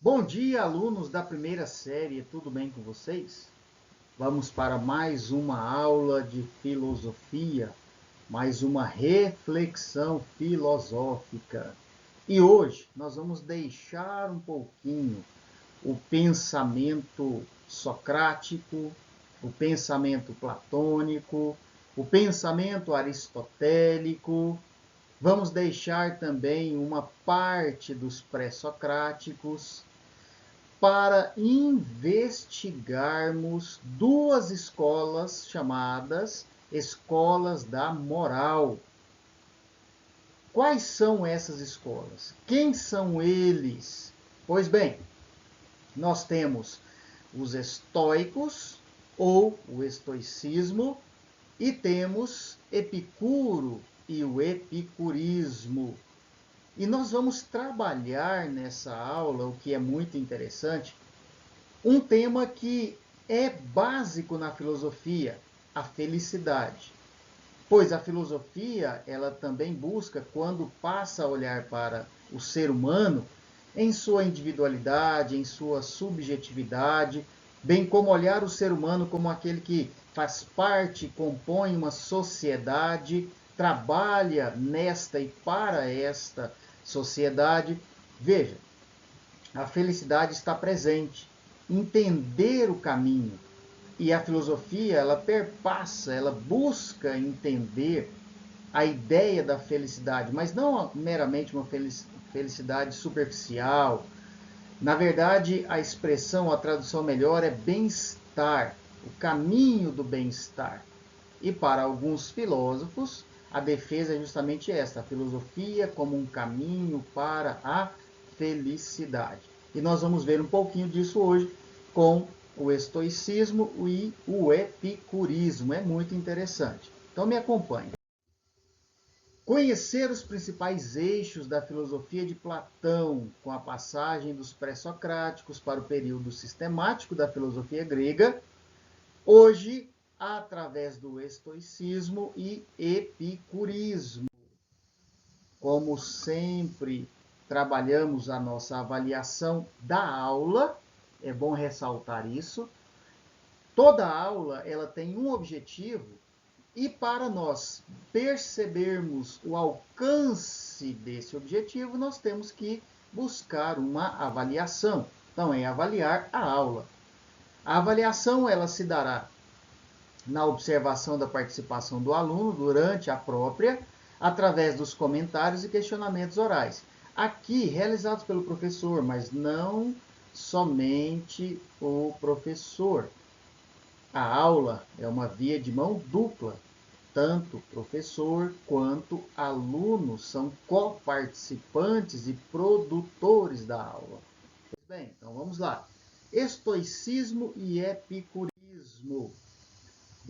Bom dia, alunos da primeira série, tudo bem com vocês? Vamos para mais uma aula de filosofia, mais uma reflexão filosófica. E hoje nós vamos deixar um pouquinho o pensamento socrático, o pensamento platônico, o pensamento aristotélico. Vamos deixar também uma parte dos pré-socráticos para investigarmos duas escolas chamadas escolas da moral. Quais são essas escolas? Quem são eles? Pois bem, nós temos os estoicos ou o estoicismo e temos Epicuro e o epicurismo. E nós vamos trabalhar nessa aula, o que é muito interessante, um tema que é básico na filosofia, a felicidade. Pois a filosofia, ela também busca, quando passa a olhar para o ser humano, em sua individualidade, em sua subjetividade, bem como olhar o ser humano como aquele que faz parte, compõe uma sociedade, trabalha nesta e para esta sociedade. Veja, a felicidade está presente. Entender o caminho. E a filosofia, ela perpassa, ela busca entender a ideia da felicidade, mas não meramente uma felicidade superficial. Na verdade, a expressão, a tradução melhor é bem-estar, o caminho do bem-estar. E para alguns filósofos, a defesa é justamente esta, a filosofia como um caminho para a felicidade. E nós vamos ver um pouquinho disso hoje com o estoicismo e o epicurismo. É muito interessante. Então me acompanhe. Conhecer os principais eixos da filosofia de Platão, com a passagem dos pré-socráticos para o período sistemático da filosofia grega, hoje através do estoicismo e epicurismo. Como sempre, trabalhamos a nossa avaliação da aula, é bom ressaltar isso. Toda aula ela tem um objetivo e para nós percebermos o alcance desse objetivo, nós temos que buscar uma avaliação. Então, é avaliar a aula. A avaliação ela se dará na observação da participação do aluno durante a própria, através dos comentários e questionamentos orais. Aqui, realizados pelo professor, mas não somente o professor. A aula é uma via de mão dupla. Tanto professor quanto aluno são coparticipantes e produtores da aula. Pois bem, então vamos lá. Estoicismo e epicurismo.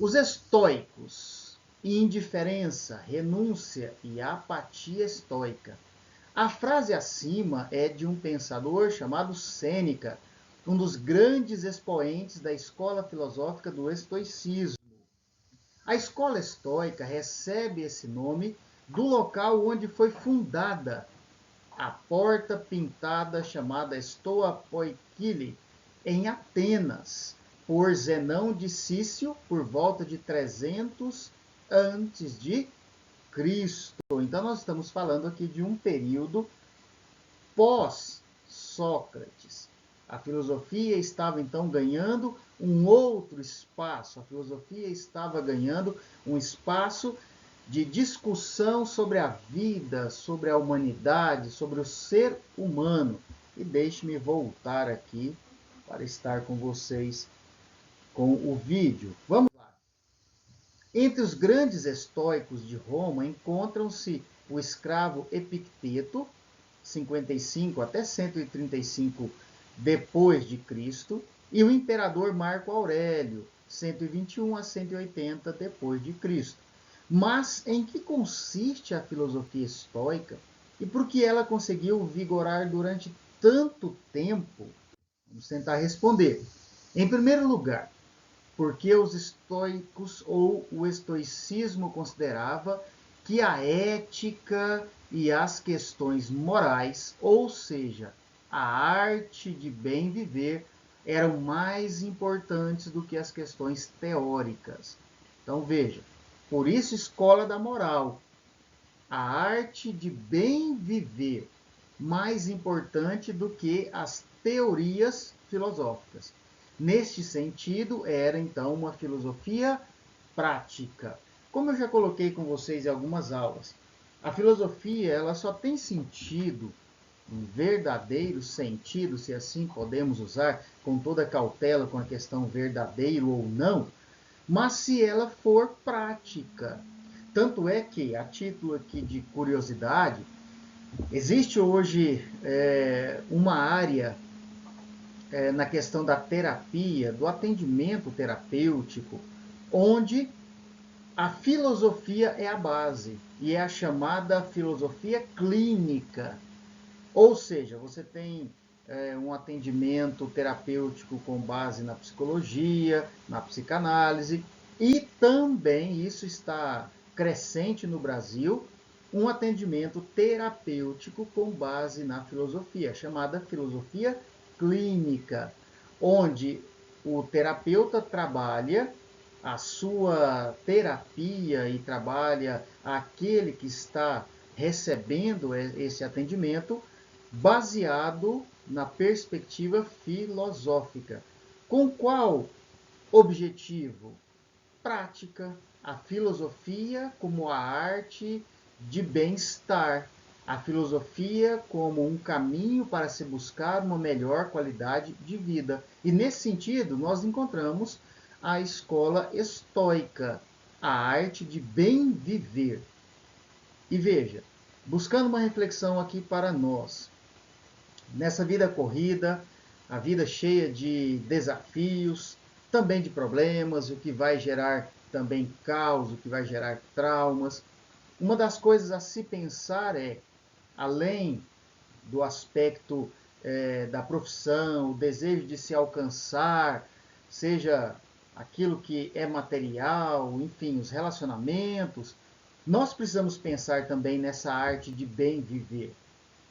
Os estoicos, indiferença, renúncia e apatia estoica. A frase acima é de um pensador chamado Sêneca, um dos grandes expoentes da escola filosófica do estoicismo. A escola estoica recebe esse nome do local onde foi fundada, a porta pintada chamada Stoa Poikile, em Atenas, por Zenão de Cício, por volta de 300 antes de Cristo. Então nós estamos falando aqui de um período pós-Sócrates. A filosofia estava então ganhando um outro espaço. A filosofia estava ganhando um espaço de discussão sobre a vida, sobre a humanidade, sobre o ser humano. E deixe-me voltar aqui para estar com vocês com o vídeo. Vamos lá. Entre os grandes estoicos de Roma encontram-se o escravo Epicteto, 55 até 135 depois de Cristo, e o imperador Marco Aurélio, 121 a 180 depois de Cristo. Mas em que consiste a filosofia estoica e por que ela conseguiu vigorar durante tanto tempo? Vamos tentar responder. Em primeiro lugar, porque os estoicos ou o estoicismo considerava que a ética e as questões morais, ou seja, a arte de bem viver eram mais importantes do que as questões teóricas. Então veja, por isso escola da moral, a arte de bem viver, mais importante do que as teorias filosóficas. Neste sentido, era então uma filosofia prática. Como eu já coloquei com vocês em algumas aulas, a filosofia ela só tem sentido, um verdadeiro sentido, se assim podemos usar, com toda cautela com a questão verdadeiro ou não, mas se ela for prática. Tanto é que, a título aqui de curiosidade, existe hoje uma área na questão da terapia, do atendimento terapêutico, onde a filosofia é a base, e é a chamada filosofia clínica. Ou seja, você tem um atendimento terapêutico com base na psicologia, na psicanálise, e também isso está crescente no Brasil, um atendimento terapêutico com base na filosofia, chamada filosofia clínica, onde o terapeuta trabalha a sua terapia e trabalha aquele que está recebendo esse atendimento baseado na perspectiva filosófica. Com qual objetivo? Prática, a filosofia como a arte de bem-estar, a filosofia como um caminho para se buscar uma melhor qualidade de vida. E nesse sentido, nós encontramos a escola estoica, a arte de bem viver. E veja, buscando uma reflexão aqui para nós, nessa vida corrida, a vida cheia de desafios, também de problemas, o que vai gerar também caos, o que vai gerar traumas. Uma das coisas a se pensar é, além do aspecto da profissão, o desejo de se alcançar, seja aquilo que é material, enfim, os relacionamentos, nós precisamos pensar também nessa arte de bem viver.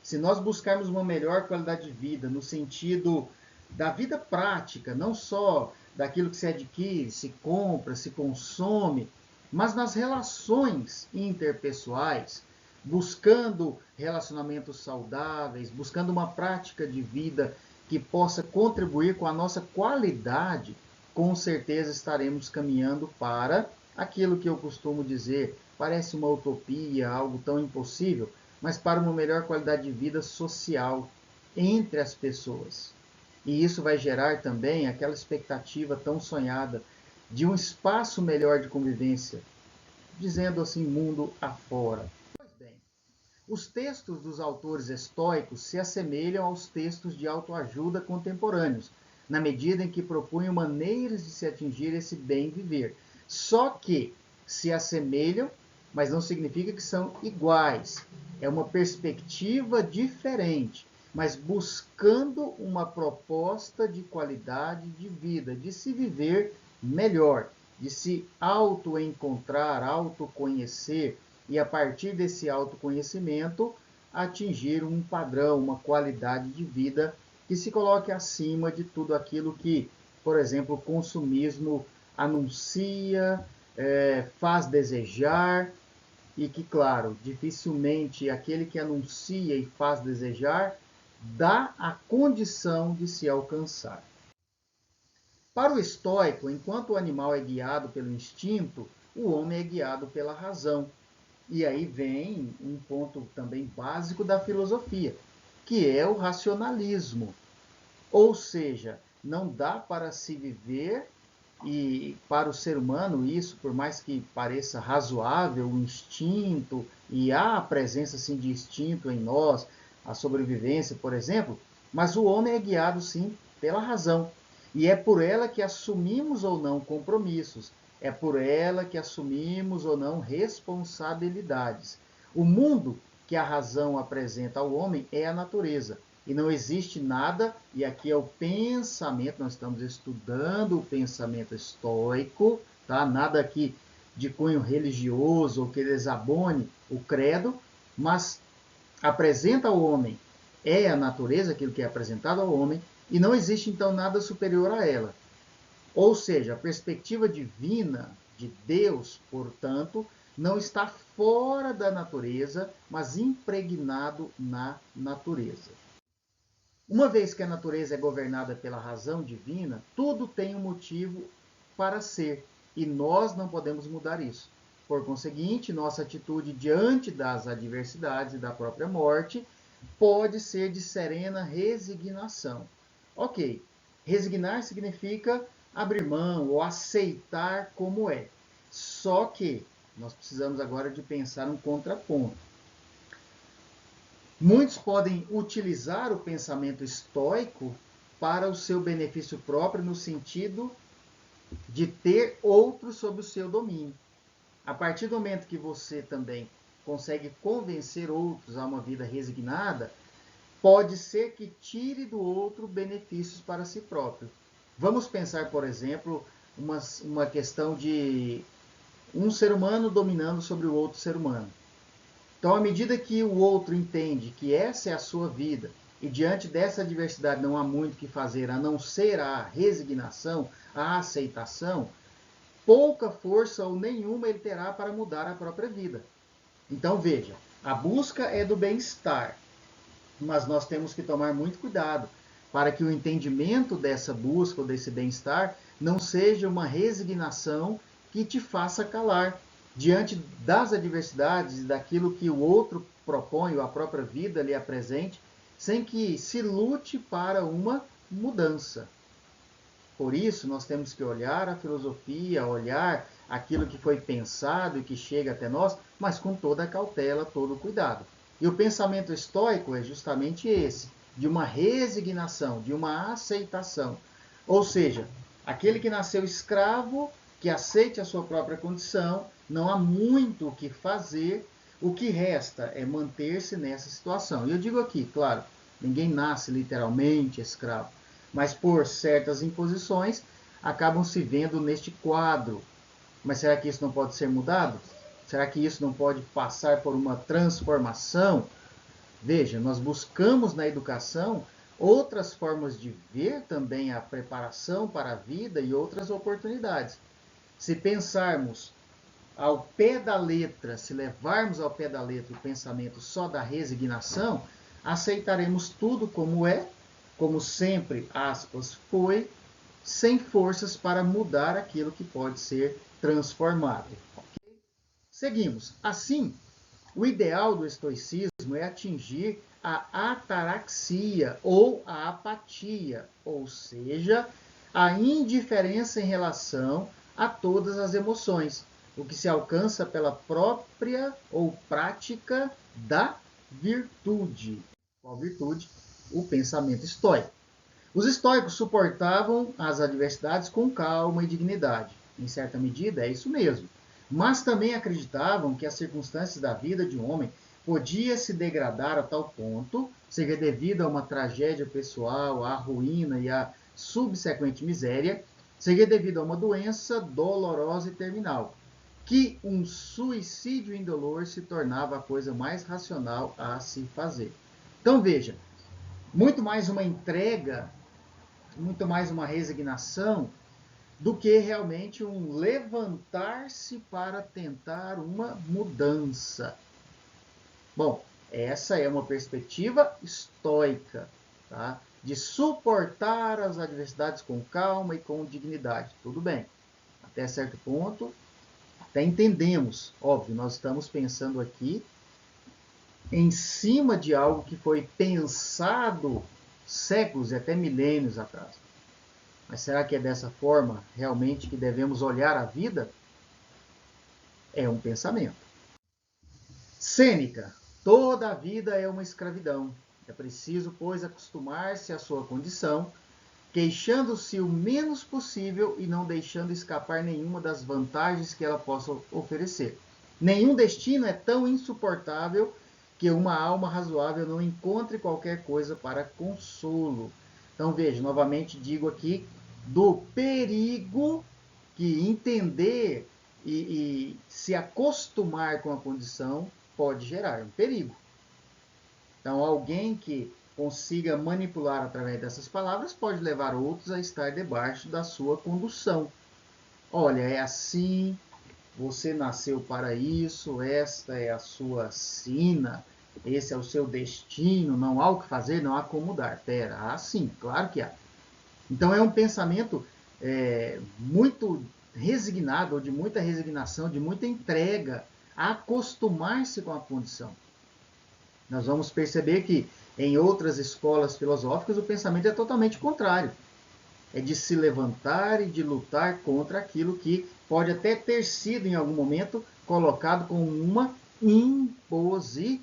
Se nós buscarmos uma melhor qualidade de vida, no sentido da vida prática, não só daquilo que se adquire, se compra, se consome, mas nas relações interpessoais, buscando relacionamentos saudáveis, buscando uma prática de vida que possa contribuir com a nossa qualidade, com certeza estaremos caminhando para aquilo que eu costumo dizer, parece uma utopia, algo tão impossível, mas para uma melhor qualidade de vida social entre as pessoas. E isso vai gerar também aquela expectativa tão sonhada de um espaço melhor de convivência, dizendo assim, mundo afora. Pois bem, os textos dos autores estoicos se assemelham aos textos de autoajuda contemporâneos, na medida em que propunham maneiras de se atingir esse bem viver. Só que se assemelham, mas não significa que são iguais. É uma perspectiva diferente, mas buscando uma proposta de qualidade de vida, de se viver melhor, de se auto-encontrar, autoconhecer e, a partir desse autoconhecimento, atingir um padrão, uma qualidade de vida que se coloque acima de tudo aquilo que, por exemplo, o consumismo anuncia, faz desejar, e que, claro, dificilmente aquele que anuncia e faz desejar dá a condição de se alcançar. Para o estoico, enquanto o animal é guiado pelo instinto, o homem é guiado pela razão. E aí vem um ponto também básico da filosofia, que é o racionalismo. Ou seja, não dá para se viver, e para o ser humano isso, por mais que pareça razoável, o instinto, e há a presença sim, de instinto em nós, a sobrevivência, por exemplo, mas o homem é guiado sim pela razão. E é por ela que assumimos ou não compromissos, é por ela que assumimos ou não responsabilidades. O mundo que a razão apresenta ao homem é a natureza. E não existe nada, e aqui é o pensamento, nós estamos estudando o pensamento estoico, tá? Nada aqui de cunho religioso ou que desabone o credo, mas apresenta ao homem é a natureza, aquilo que é apresentado ao homem, e não existe então nada superior a ela. Ou seja, a perspectiva divina de Deus, portanto, não está fora da natureza, mas impregnado na natureza. Uma vez que a natureza é governada pela razão divina, tudo tem um motivo para ser, e nós não podemos mudar isso. Por conseguinte, nossa atitude diante das adversidades e da própria morte pode ser de serena resignação. Ok, resignar significa abrir mão ou aceitar como é. Só que nós precisamos agora de pensar um contraponto. Muitos podem utilizar o pensamento estoico para o seu benefício próprio, no sentido de ter outros sob o seu domínio. A partir do momento que você também consegue convencer outros a uma vida resignada, pode ser que tire do outro benefícios para si próprio. Vamos pensar, por exemplo, uma questão de um ser humano dominando sobre o outro ser humano. Então, à medida que o outro entende que essa é a sua vida, e diante dessa adversidade não há muito o que fazer, a não ser a resignação, a aceitação, pouca força ou nenhuma ele terá para mudar a própria vida. Então, veja, a busca é do bem-estar, mas nós temos que tomar muito cuidado para que o entendimento dessa busca ou desse bem-estar não seja uma resignação que te faça calar diante das adversidades e daquilo que o outro propõe, ou a própria vida lhe apresente, sem que se lute para uma mudança. Por isso, nós temos que olhar a filosofia, olhar aquilo que foi pensado e que chega até nós, mas com toda a cautela, todo o cuidado. E o pensamento estoico é justamente esse, de uma resignação, de uma aceitação. Ou seja, aquele que nasceu escravo, que aceite a sua própria condição, não há muito o que fazer, o que resta é manter-se nessa situação. E eu digo aqui, claro, ninguém nasce literalmente escravo, mas por certas imposições acabam se vendo neste quadro. Mas será que isso não pode ser mudado? Será que isso não pode passar por uma transformação? Veja, nós buscamos na educação outras formas de ver também a preparação para a vida e outras oportunidades. Se pensarmos ao pé da letra, se levarmos ao pé da letra o pensamento só da resignação, aceitaremos tudo como é, como sempre, aspas, foi, sem forças para mudar aquilo que pode ser transformado. Seguimos. Assim, o ideal do estoicismo é atingir a ataraxia ou a apatia, ou seja, a indiferença em relação a todas as emoções, o que se alcança pela própria ou prática da virtude. Qual virtude? O pensamento estoico. Os estoicos suportavam as adversidades com calma e dignidade. Em certa medida, é isso mesmo. Mas também acreditavam que as circunstâncias da vida de um homem podia se degradar a tal ponto, seja devido a uma tragédia pessoal, à ruína e à subsequente miséria, seja devido a uma doença dolorosa e terminal, que um suicídio indolor se tornava a coisa mais racional a se fazer. Então veja, muito mais uma entrega, muito mais uma resignação do que realmente um levantar-se para tentar uma mudança. Bom, essa é uma perspectiva estoica, tá? De suportar as adversidades com calma e com dignidade. Tudo bem, até certo ponto, até entendemos. Óbvio, nós estamos pensando aqui em cima de algo que foi pensado séculos e até milênios atrás. Mas será que é dessa forma realmente que devemos olhar a vida? É um pensamento. Sêneca, toda a vida é uma escravidão. É preciso, pois, acostumar-se à sua condição, queixando-se o menos possível e não deixando escapar nenhuma das vantagens que ela possa oferecer. Nenhum destino é tão insuportável que uma alma razoável não encontre qualquer coisa para consolo. Então, veja, novamente digo aqui do perigo que entender e se acostumar com a condição pode gerar um perigo. Então, alguém que consiga manipular através dessas palavras, pode levar outros a estar debaixo da sua condução. Olha, é assim, você nasceu para isso, esta é a sua sina, esse é o seu destino, não há o que fazer, não há como mudar. Pera, há sim, claro que há. Então é um pensamento muito resignado, ou de muita resignação, de muita entrega, a acostumar-se com a condição. Nós vamos perceber que em outras escolas filosóficas o pensamento é totalmente contrário. É de se levantar e de lutar contra aquilo que pode até ter sido em algum momento colocado como uma imposição.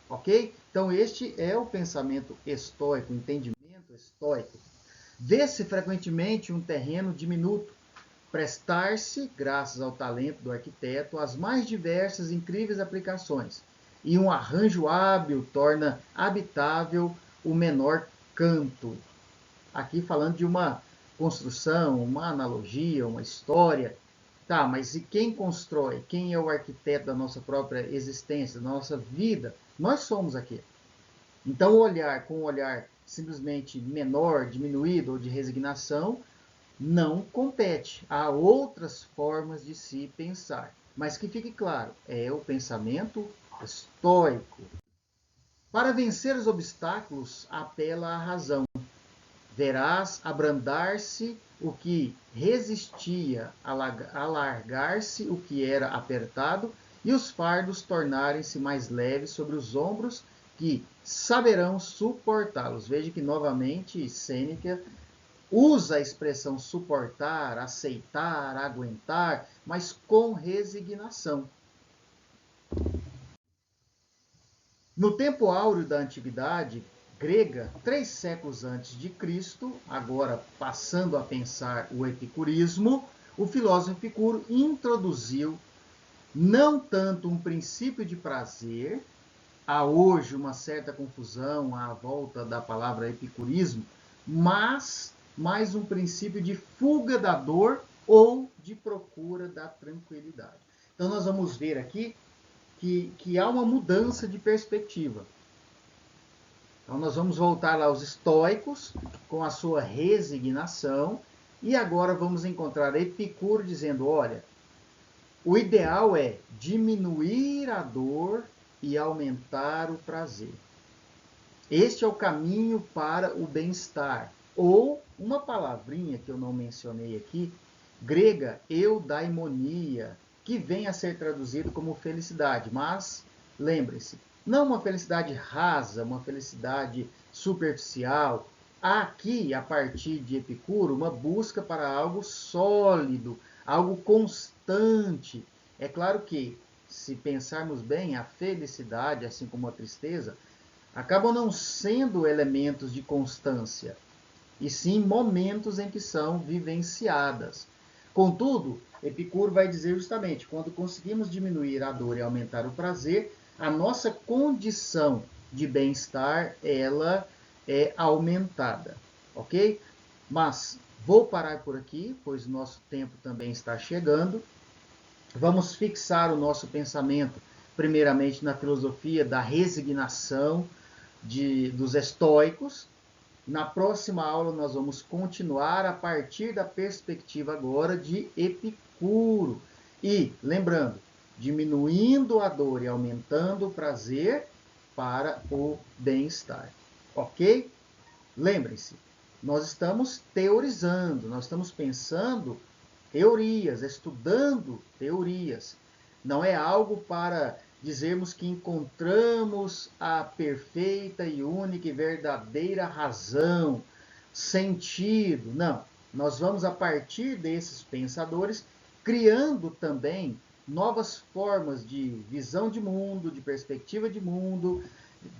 Ok? Então este é o pensamento estoico, o entendimento estoico. Vê-se frequentemente um terreno diminuto, prestar-se, graças ao talento do arquiteto, às mais diversas e incríveis aplicações, e um arranjo hábil torna habitável o menor canto. Aqui falando de uma construção, uma analogia, uma história. Tá, mas e quem constrói? Quem é o arquiteto da nossa própria existência, da nossa vida? Nós somos aqui. Então, olhar com um olhar simplesmente menor, diminuído ou de resignação, não compete. Há outras formas de se pensar. Mas que fique claro, é o pensamento estoico. Para vencer os obstáculos, apela à razão. Verás abrandar-se o que resistia, alargar-se o que era apertado, e os fardos tornarem-se mais leves sobre os ombros que saberão suportá-los. Veja que novamente Sêneca usa a expressão suportar, aceitar, aguentar, mas com resignação. No tempo áureo da antiguidade grega, 3 séculos antes de Cristo, agora passando a pensar o epicurismo, o filósofo Epicuro introduziu não tanto um princípio de prazer, há hoje uma certa confusão à volta da palavra epicurismo, mas mais um princípio de fuga da dor ou de procura da tranquilidade. Então nós vamos ver aqui que há uma mudança de perspectiva. Então nós vamos voltar lá aos estoicos com a sua resignação e agora vamos encontrar Epicuro dizendo, olha, o ideal é diminuir a dor e aumentar o prazer. Este é o caminho para o bem-estar. Ou uma palavrinha que eu não mencionei aqui, grega eudaimonia, que vem a ser traduzido como felicidade, mas lembre-se, não uma felicidade rasa, uma felicidade superficial. Há aqui, a partir de Epicuro, uma busca para algo sólido, algo constante. É claro que, se pensarmos bem, a felicidade, assim como a tristeza, acabam não sendo elementos de constância, e sim momentos em que são vivenciadas. Contudo, Epicuro vai dizer justamente, quando conseguimos diminuir a dor e aumentar o prazer, a nossa condição de bem-estar, ela é aumentada, ok? Mas vou parar por aqui, pois o nosso tempo também está chegando. Vamos fixar o nosso pensamento, primeiramente na filosofia da resignação dos estoicos. Na próxima aula nós vamos continuar a partir da perspectiva agora de Epicuro. E, lembrando, diminuindo a dor e aumentando o prazer para o bem-estar. Ok? Lembrem-se, nós estamos teorizando, nós estamos pensando teorias, estudando teorias. Não é algo para dizermos que encontramos a perfeita e única e verdadeira razão, sentido. Não. Nós vamos, a partir desses pensadores, criando também novas formas de visão de mundo, de perspectiva de mundo,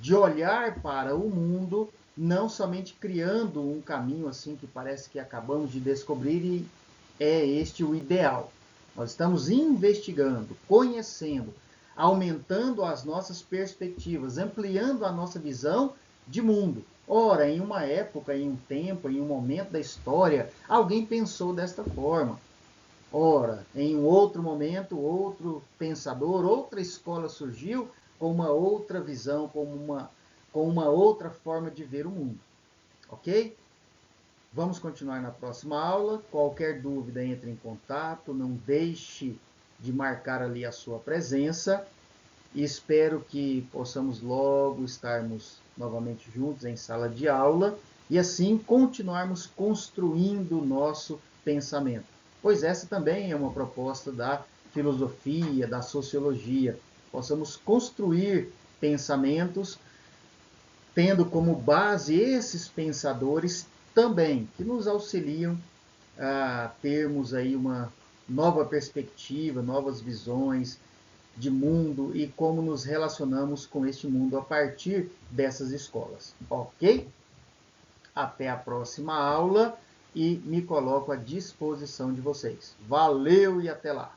de olhar para o mundo, não somente criando um caminho assim que parece que acabamos de descobrir e é este o ideal. Nós estamos investigando, conhecendo, aumentando as nossas perspectivas, ampliando a nossa visão de mundo. Ora, em uma época, em um tempo, em um momento da história, alguém pensou desta forma. Ora, em um outro momento, outro pensador, outra escola surgiu com uma outra visão, com uma com uma outra forma de ver o mundo, ok? Vamos continuar na próxima aula. Qualquer dúvida, entre em contato, não deixe de marcar ali a sua presença. E espero que possamos logo estarmos novamente juntos em sala de aula e assim continuarmos construindo o nosso pensamento. Pois essa também é uma proposta da filosofia, da sociologia. Possamos construir pensamentos tendo como base esses pensadores também, que nos auxiliam a termos aí uma nova perspectiva, novas visões de mundo e como nos relacionamos com este mundo a partir dessas escolas, ok? Até a próxima aula e me coloco à disposição de vocês. Valeu e até lá!